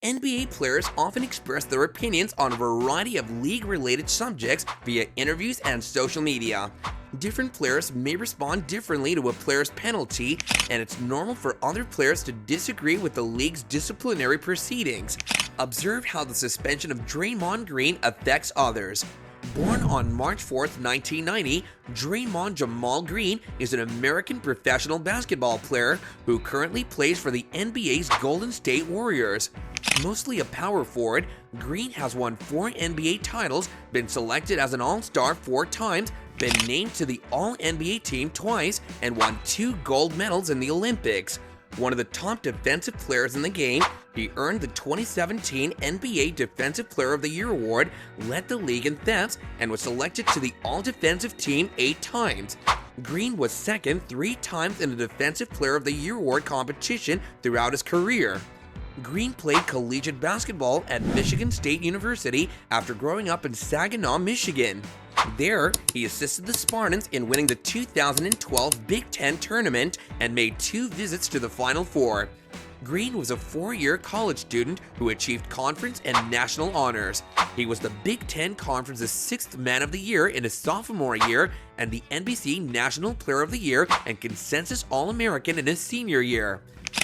NBA players often express their opinions on a variety of league-related subjects via interviews and social media. Different players may respond differently to a player's penalty, and it's normal for other players to disagree with the league's disciplinary proceedings. Observe how the suspension of Draymond Green affects others. Born on March 4, 1990, Draymond Jamal Green is an American professional basketball player who currently plays for the NBA's Golden State Warriors. Mostly a power forward, Green has won 4 NBA titles, been selected as an All-Star 4 times, been named to the All-NBA team twice, and won 2 gold medals in the Olympics. One of the top defensive players in the game, he earned the 2017 NBA Defensive Player of the Year award, led the league in thefts, and was selected to the All-Defensive Team 8 times. Green was second 3 times in the Defensive Player of the Year award competition throughout his career. Green played collegiate basketball at Michigan State University after growing up in Saginaw, Michigan. There, he assisted the Spartans in winning the 2012 Big Ten tournament and made 2 visits to the Final Four. Green was a 4-year college student who achieved conference and national honors. He was the Big Ten Conference's 6th Man of the Year in his sophomore year and the NBC National Player of the Year and Consensus All-American in his senior year.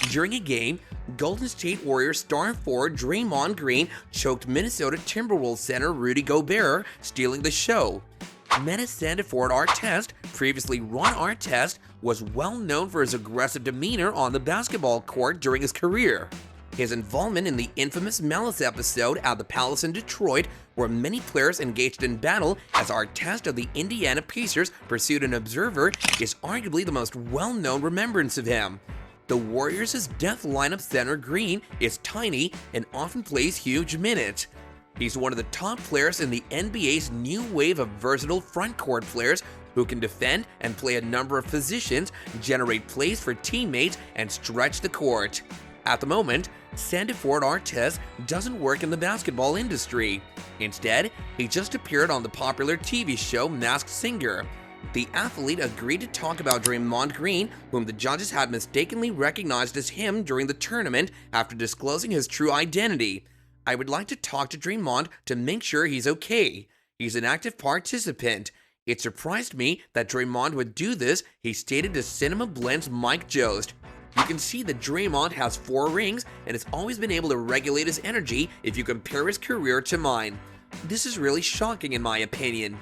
During a game, Golden State Warriors star forward Draymond Green choked Minnesota Timberwolves center Rudy Gobert, stealing the show. Menace center forward Artest, previously Ron Artest, was well known for his aggressive demeanor on the basketball court during his career. His involvement in the infamous Malice episode at the Palace in Detroit, where many players engaged in battle as Artest of the Indiana Pacers pursued an observer, is arguably the most well-known remembrance of him. The Warriors' death lineup center Green is tiny and often plays huge minutes. He's one of the top players in the NBA's new wave of versatile frontcourt players who can defend and play a number of positions, generate plays for teammates, and stretch the court. At the moment, center forward Artest doesn't work in the basketball industry. Instead, he just appeared on the popular TV show Masked Singer. The athlete agreed to talk about Draymond Green, whom the judges had mistakenly recognized as him during the tournament after disclosing his true identity. I would like to talk to Draymond to make sure he's okay. He's an active participant. It surprised me that Draymond would do this, he stated to Cinema Blend's Mike Jost. You can see that Draymond has 4 rings and has always been able to regulate his energy if you compare his career to mine. This is really shocking in my opinion.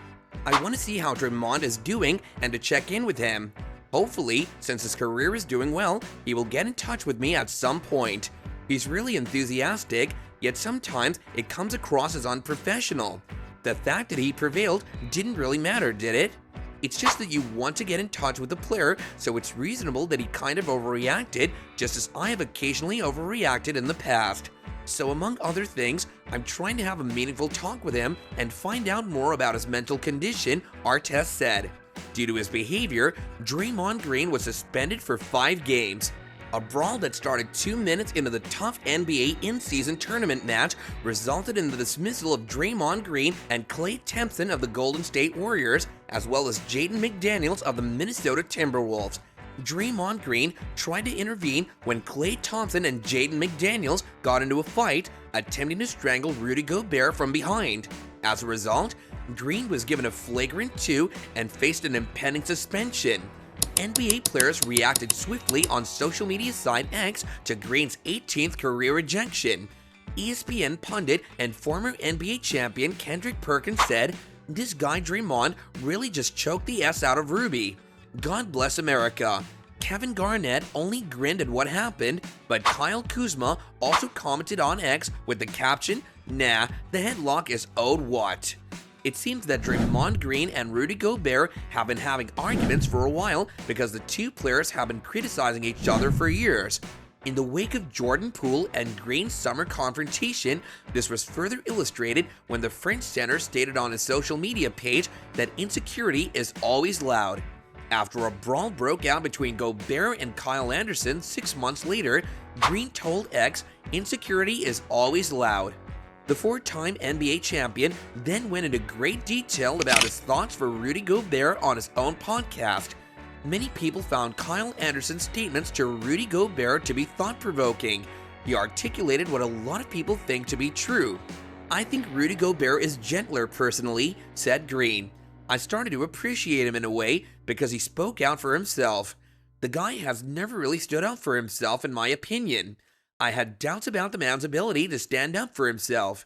I want to see how Draymond is doing and to check in with him. Hopefully, since his career is doing well, he will get in touch with me at some point. He's really enthusiastic, yet sometimes it comes across as unprofessional. The fact that he prevailed didn't really matter, did it? It's just that you want to get in touch with the player, so it's reasonable that he kind of overreacted, just as I have occasionally overreacted in the past. So among other things, I'm trying to have a meaningful talk with him and find out more about his mental condition, Artest said. Due to his behavior, Draymond Green was suspended for 5 games. A brawl that started 2 minutes into the tough NBA in-season tournament match resulted in the dismissal of Draymond Green and Klay Thompson of the Golden State Warriors, as well as Jaden McDaniels of the Minnesota Timberwolves. Draymond Green tried to intervene when Klay Thompson and Jaden McDaniels got into a fight, attempting to strangle Rudy Gobert from behind. As a result, Green was given a flagrant 2 and faced an impending suspension. NBA players reacted swiftly on social media site X to Green's 18th career ejection. ESPN pundit and former NBA champion Kendrick Perkins said, "This guy Draymond really just choked the S out of Ruby. God bless America." Kevin Garnett only grinned at what happened, but Kyle Kuzma also commented on X with the caption, "Nah, the headlock is owed what?" It seems that Draymond Green and Rudy Gobert have been having arguments for a while because the 2 players have been criticizing each other for years. In the wake of Jordan Poole and Green's summer confrontation, this was further illustrated when the French center stated on his social media page that insecurity is always loud. After a brawl broke out between Gobert and Kyle Anderson 6 months later, Green told X, "Insecurity is always loud." The 4-time NBA champion then went into great detail about his thoughts for Rudy Gobert on his own podcast. Many people found Kyle Anderson's statements to Rudy Gobert to be thought-provoking. He articulated what a lot of people think to be true. "I think Rudy Gobert is gentler personally," said Green. "I started to appreciate him in a way because he spoke out for himself. The guy has never really stood up for himself, in my opinion. I had doubts about the man's ability to stand up for himself."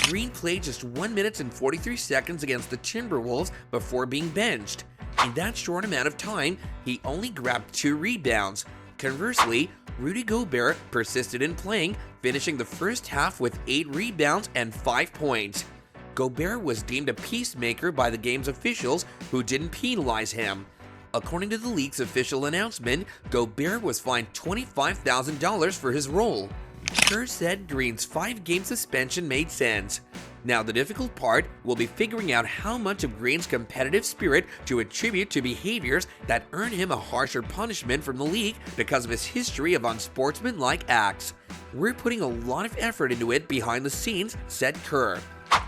Green played just 1 minute and 43 seconds against the Timberwolves before being benched. In that short amount of time, he only grabbed 2 rebounds. Conversely, Rudy Gobert persisted in playing, finishing the first half with 8 rebounds and 5 points. Gobert was deemed a peacemaker by the game's officials, who didn't penalize him. According to the league's official announcement, Gobert was fined $25,000 for his role. Kerr said Green's 5-game suspension made sense. Now the difficult part will be figuring out how much of Green's competitive spirit to attribute to behaviors that earn him a harsher punishment from the league because of his history of unsportsmanlike acts. "We're putting a lot of effort into it behind the scenes," said Kerr.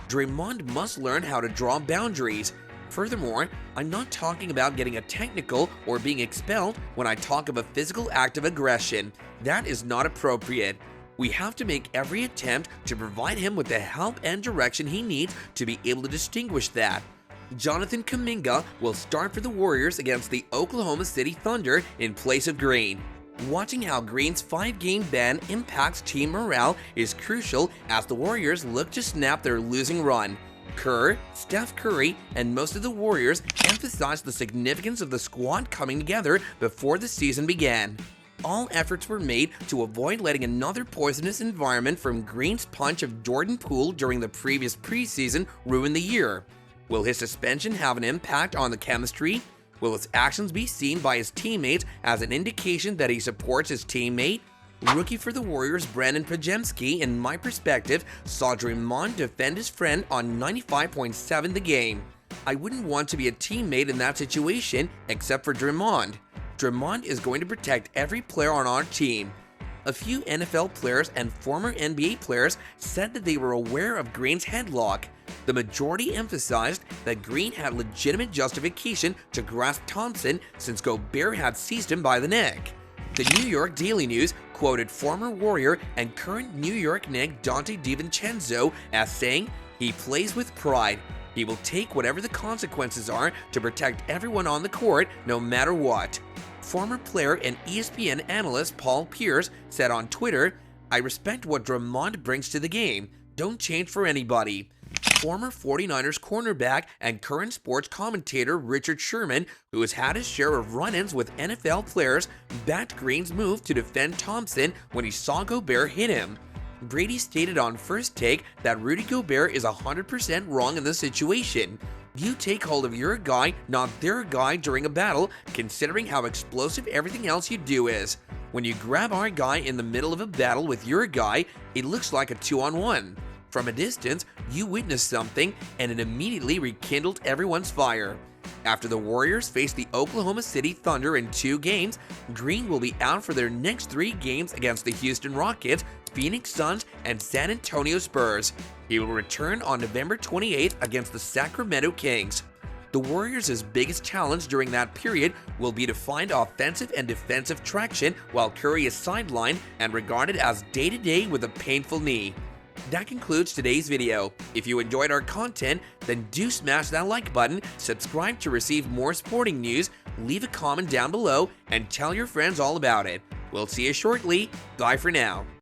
"Draymond must learn how to draw boundaries. Furthermore, I'm not talking about getting a technical or being expelled when I talk of a physical act of aggression. That is not appropriate. We have to make every attempt to provide him with the help and direction he needs to be able to distinguish that." Jonathan Kuminga will start for the Warriors against the Oklahoma City Thunder in place of Green. Watching how Green's 5-game ban impacts team morale is crucial as the Warriors look to snap their losing run. Kerr, Steph Curry, and most of the Warriors emphasized the significance of the squad coming together before the season began. All efforts were made to avoid letting another poisonous environment from Green's punch of Jordan Poole during the previous preseason ruin the year. Will his suspension have an impact on the chemistry? Will his actions be seen by his teammates as an indication that he supports his teammate? Rookie for the Warriors Brandon Pajemski, in my perspective, saw Draymond defend his friend on 95.7 the game. "I wouldn't want to be a teammate in that situation except for Draymond. Draymond is going to protect every player on our team." A few NFL players and former NBA players said that they were aware of Green's headlock. The majority emphasized that Green had legitimate justification to grasp Thompson since Gobert had seized him by the neck. The New York Daily News quoted former Warrior and current New York Knick Dante DiVincenzo as saying, "He plays with pride. He will take whatever the consequences are to protect everyone on the court, no matter what." Former player and ESPN analyst Paul Pierce said on Twitter, "I respect what Draymond brings to the game. Don't change for anybody." Former 49ers cornerback and current sports commentator Richard Sherman, who has had his share of run-ins with NFL players, backed Green's move to defend Thompson when he saw Gobert hit him. Brady stated on First Take that Rudy Gobert is 100% wrong in the situation. "You take hold of your guy, not their guy during a battle, considering how explosive everything else you do is. When you grab our guy in the middle of a battle with your guy, it looks like a 2-on-1. From a distance, you witnessed something, and it immediately rekindled everyone's fire." After the Warriors face the Oklahoma City Thunder in 2 games, Green will be out for their next 3 games against the Houston Rockets, Phoenix Suns, and San Antonio Spurs. He will return on November 28th against the Sacramento Kings. The Warriors' biggest challenge during that period will be to find offensive and defensive traction while Curry is sidelined and regarded as day-to-day with a painful knee. That concludes today's video. If you enjoyed our content, then do smash that like button, subscribe to receive more sporting news, leave a comment down below, and tell your friends all about it. We'll see you shortly. Bye for now.